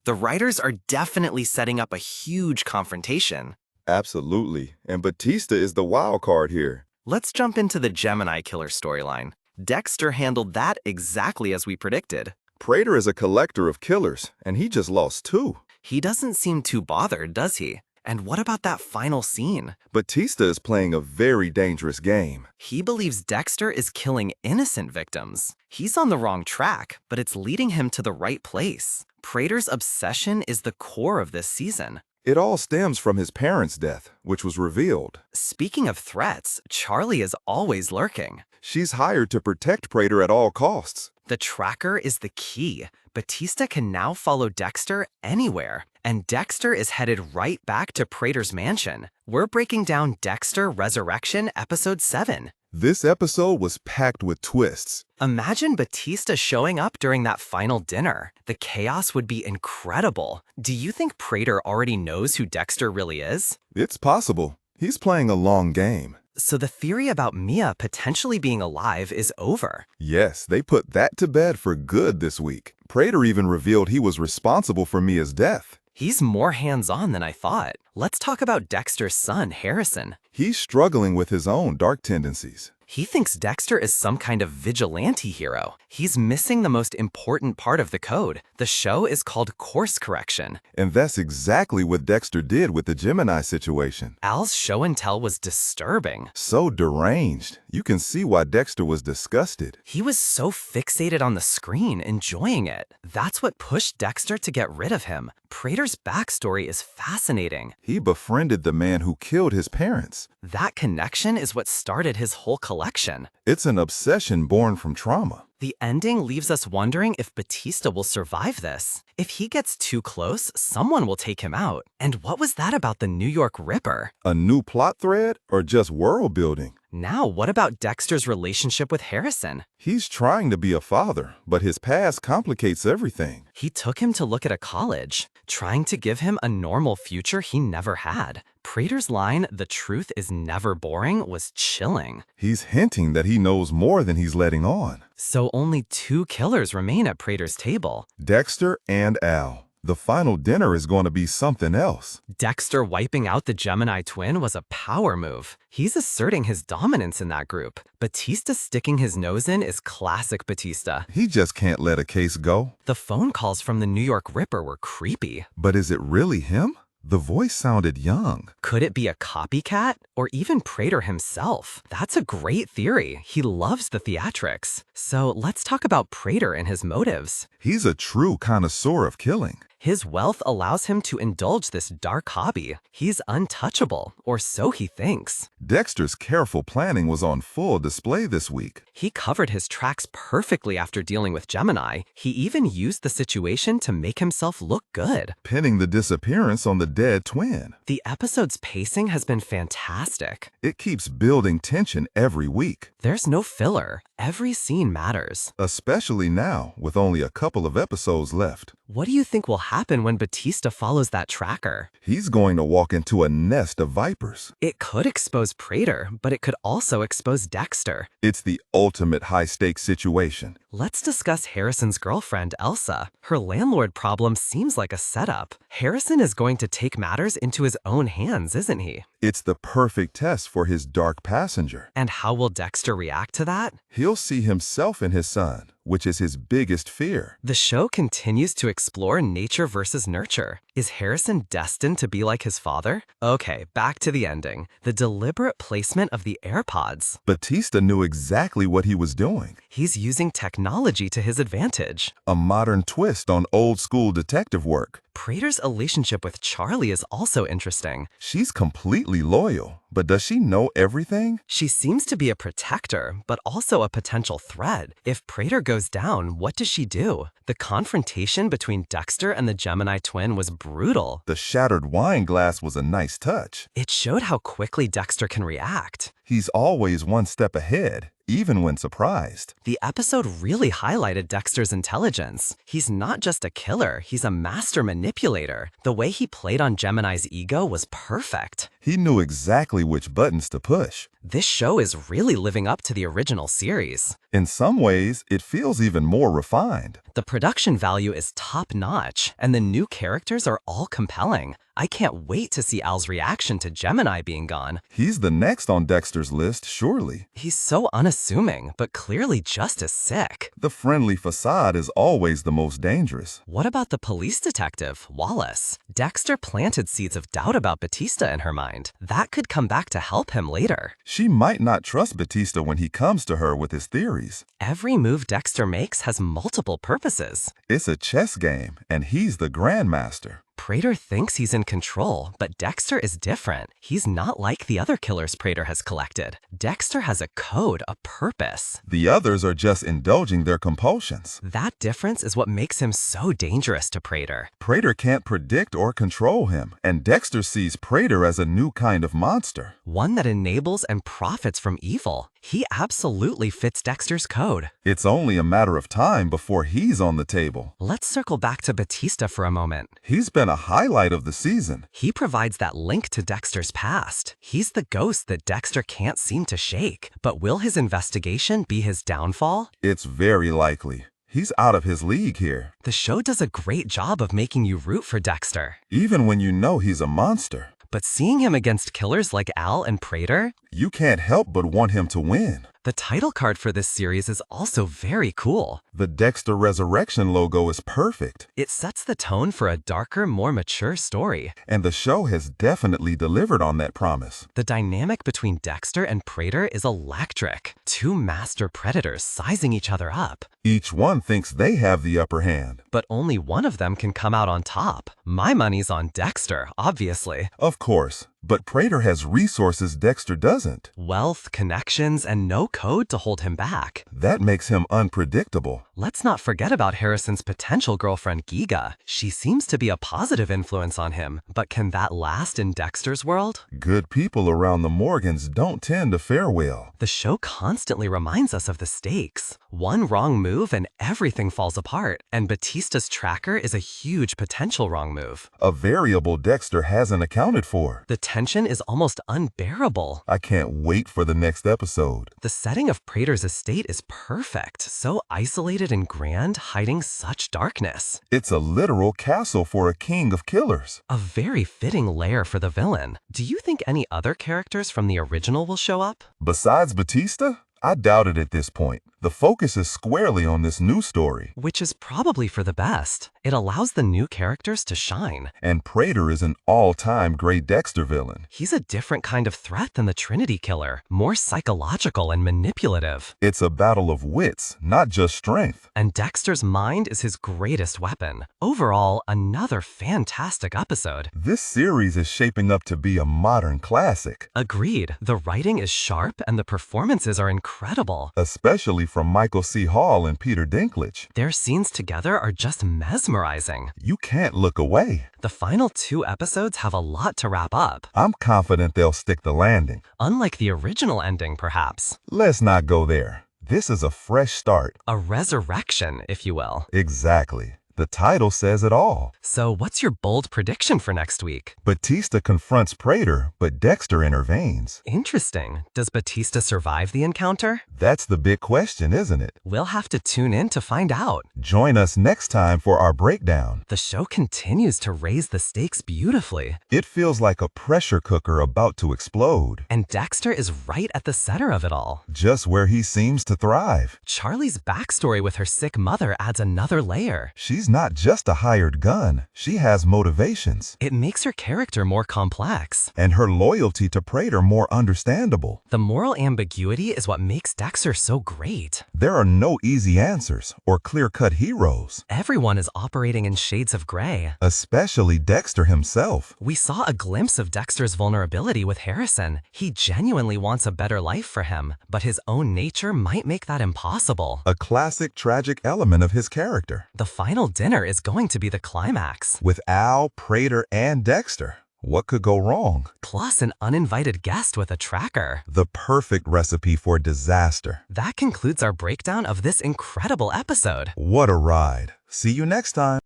The writers are definitely setting up a huge confrontation. Absolutely. And Batista is the wild card here. Let's jump into the Gemini Killer storyline. Dexter handled that exactly as we predicted. Prater is a collector of killers, and he just lost 2. He doesn't seem too bothered, does he? And what about that final scene? Batista is playing a very dangerous game. He believes Dexter is killing innocent victims. He's on the wrong track, but it's leading him to the right place. Prater's obsession is the core of this season. It all stems from his parents' death, which was revealed. Speaking of threats, Charlie is always lurking. She's hired to protect Prater at all costs. The tracker is the key. Batista can now follow Dexter anywhere, and Dexter is headed right back to Prater's mansion. We're breaking down Dexter Resurrection Episode 7. This episode was packed with twists. Imagine Batista showing up during that final dinner. The chaos would be incredible. Do you think Prater already knows who Dexter really is? It's possible. He's playing a long game. So the theory about Mia potentially being alive is over. Yes, they put that to bed for good this week. Prater even revealed he was responsible for Mia's death. He's more hands-on than I thought. Let's talk about Dexter's son, Harrison. He's struggling with his own dark tendencies. He thinks Dexter is some kind of vigilante hero. He's missing the most important part of the code. The show is called course correction. And that's exactly what Dexter did with the Gemini situation. Al's show and tell was disturbing. So deranged. You can see why Dexter was disgusted. He was so fixated on the screen, enjoying it. That's what pushed Dexter to get rid of him. Prater's backstory is fascinating. He befriended the man who killed his parents. That connection is what started his whole collection. It's an obsession born from trauma. The ending leaves us wondering if Batista will survive this. If he gets too close, someone will take him out. And what was that about the New York Ripper? A new plot thread or just world building? Now, what about Dexter's relationship with Harrison? He's trying to be a father, but his past complicates everything. He took him to look at a college, trying to give him a normal future he never had. Prater's line, "The truth is never boring," was chilling. He's hinting that he knows more than he's letting on. So only 2 killers remain at Prater's table. Dexter and Al. The final dinner is going to be something else. Dexter wiping out the Gemini twin was a power move. He's asserting his dominance in that group. Batista sticking his nose in is classic Batista. He just can't let a case go. The phone calls from the New York Ripper were creepy. But is it really him? The voice sounded young. Could it be a copycat? Or even Prater himself? That's a great theory. He loves the theatrics. So let's talk about Prater and his motives. He's a true connoisseur of killing. His wealth allows him to indulge this dark hobby. He's untouchable, or so he thinks. Dexter's careful planning was on full display this week. He covered his tracks perfectly after dealing with Gemini. He even used the situation to make himself look good. Pinning the disappearance on the dead twin. The episode's pacing has been fantastic. It keeps building tension every week. There's no filler. Every scene matters. Especially now, with only a couple of episodes left. What do you think will happen when Batista follows that tracker? He's going to walk into a nest of vipers. It could expose Prater, but it could also expose Dexter. It's the ultimate high-stakes situation. Let's discuss Harrison's girlfriend, Elsa. Her landlord problem seems like a setup. Harrison is going to take matters into his own hands, isn't he? It's the perfect test for his dark passenger. And how will Dexter react to that? He'll see himself in his son, which is his biggest fear. The show continues to explore nature versus nurture. Is Harrison destined to be like his father? Okay, back to the ending. The deliberate placement of the AirPods. Batista knew exactly what he was doing. He's using technology to his advantage. A modern twist on old-school detective work. Prater's relationship with Charlie is also interesting. She's completely loyal, but does she know everything? She seems to be a protector, but also a potential threat. If Prater goes down, what does she do? The confrontation between Dexter and the Gemini twin was brutal. The shattered wine glass was a nice touch. It showed how quickly Dexter can react. He's always one step ahead, even when surprised. The episode really highlighted Dexter's intelligence. He's not just a killer, he's a master manipulator. The way he played on Gemini's ego was perfect. He knew exactly which buttons to push. This show is really living up to the original series. In some ways, it feels even more refined. The production value is top-notch, and the new characters are all compelling. I can't wait to see Al's reaction to Gemini being gone. He's the next on Dexter's list, surely. He's so unassuming, but clearly just as sick. The friendly facade is always the most dangerous. What about the police detective, Wallace? Dexter planted seeds of doubt about Batista in her mind. That could come back to help him later. She might not trust Batista when he comes to her with his theories. Every move Dexter makes has multiple purposes. It's a chess game, and he's the grandmaster. Prater thinks he's in control, but Dexter is different. He's not like the other killers Prater has collected. Dexter has a code, a purpose. The others are just indulging their compulsions. That difference is what makes him so dangerous to Prater. Prater can't predict or control him, and Dexter sees Prater as a new kind of monster. One that enables and profits from evil. He absolutely fits Dexter's code. It's only a matter of time before he's on the table. Let's circle back to Batista for a moment. He's been a highlight of the season. He provides that link to Dexter's past. He's the ghost that Dexter can't seem to shake. But will his investigation be his downfall? It's very likely. He's out of his league here. The show does a great job of making you root for Dexter. Even when you know he's a monster. But seeing him against killers like Al and Prater, you can't help but want him to win. The title card for this series is also very cool. The Dexter Resurrection logo is perfect. It sets the tone for a darker, more mature story. And the show has definitely delivered on that promise. The dynamic between Dexter and Prater is electric. Two master predators sizing each other up. Each one thinks they have the upper hand. But only one of them can come out on top. My money's on Dexter, obviously. Of course. But Prater has resources Dexter doesn't. Wealth, connections, and no code to hold him back. That makes him unpredictable. Let's not forget about Harrison's potential girlfriend, Giga. She seems to be a positive influence on him, but can that last in Dexter's world? Good people around the Morgans don't tend to fare well. The show constantly reminds us of the stakes. One wrong move and everything falls apart, and Batista's tracker is a huge potential wrong move. A variable Dexter hasn't accounted for. The tension is almost unbearable. I can't wait for the next episode. The setting of Prater's estate is perfect, so isolated and grand, hiding such darkness. It's a literal castle for a king of killers. A very fitting lair for the villain. Do you think any other characters from the original will show up? Besides Batista? I doubt it at this point. The focus is squarely on this new story. Which is probably for the best. It allows the new characters to shine. And Prater is an all-time great Dexter villain. He's a different kind of threat than the Trinity Killer, more psychological and manipulative. It's a battle of wits, not just strength. And Dexter's mind is his greatest weapon. Overall, another fantastic episode. This series is shaping up to be a modern classic. Agreed. The writing is sharp and the performances are incredible. Especially from Michael C. Hall and Peter Dinklage. Their scenes together are just mesmerizing. You can't look away. The final 2 episodes have a lot to wrap up. I'm confident they'll stick the landing. Unlike the original ending, perhaps. Let's not go there. This is a fresh start. A resurrection, if you will. Exactly. The title says it all. So what's your bold prediction for next week? Batista confronts Prater, but Dexter intervenes. Interesting. Does Batista survive the encounter? That's the big question, isn't it? We'll have to tune in to find out. Join us next time for our breakdown. The show continues to raise the stakes beautifully. It feels like a pressure cooker about to explode. And Dexter is right at the center of it all. Just where he seems to thrive. Charlie's backstory with her sick mother adds another layer. She's not just a hired gun. She has motivations. It makes her character more complex. And her loyalty to Prater more understandable. The moral ambiguity is what makes Dexter so great. There are no easy answers or clear-cut heroes. Everyone is operating in shades of gray. Especially Dexter himself. We saw a glimpse of Dexter's vulnerability with Harrison. He genuinely wants a better life for him, but his own nature might make that impossible. A classic tragic element of his character. The final dinner is going to be the climax. With Al, Prater, and Dexter. What could go wrong? Plus an uninvited guest with a tracker. The perfect recipe for disaster. That concludes our breakdown of this incredible episode. What a ride. See you next time.